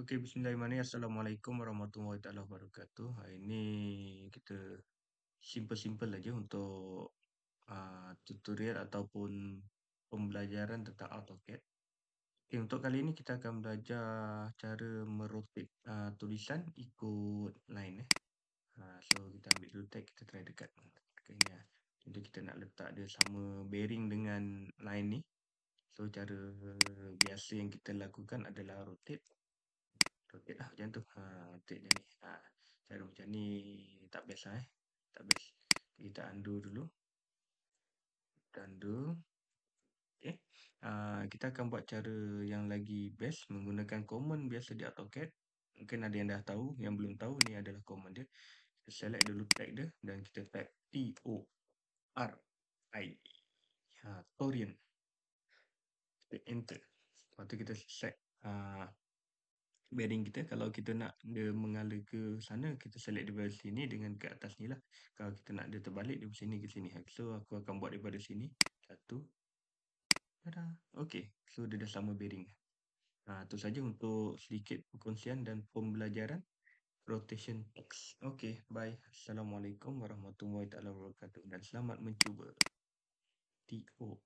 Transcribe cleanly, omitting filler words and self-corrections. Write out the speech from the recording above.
Okey, bismillahirrahmanirrahim. Assalamualaikum warahmatullahi taala wabarakatuh. Hari ini kita simple-simple aja untuk tutorial ataupun pembelajaran tentang AutoCAD. Okay, untuk kali ini kita akan belajar cara merotate tulisan ikut line eh. So kita ambil dulu tag, kita try dekat ni lah. Jadi kita nak letak dia sama bearing dengan line ni. So cara biasa yang kita lakukan adalah rotate lah macam tu. Rotate je ni. Cara macam ni tak best lah Tak best. Kita undo dulu. Kita undo. Okay. Kita akan buat cara yang lagi best menggunakan command biasa di AutoCAD. Mungkin ada yang dah tahu, yang belum tahu ni adalah command dia. Kita select dulu tag dia dan kita type T-O-R-I. Torian. Kita enter. Lepas tu kita set bearing kita. Kalau kita nak dia mengalir ke sana, kita select daripada sini dengan ke atas ni lah. Kalau kita nak dia terbalik daripada sini ke sini. So aku akan buat daripada sini. Satu. Tada. Okay. So dia dah sama bearing. Itu saja untuk sedikit perkongsian dan pembelajaran rotation text. Okay. Bye. Assalamualaikum warahmatullahi taala wabarakatuh dan selamat mencuba. T-O-R-I-E-N-T.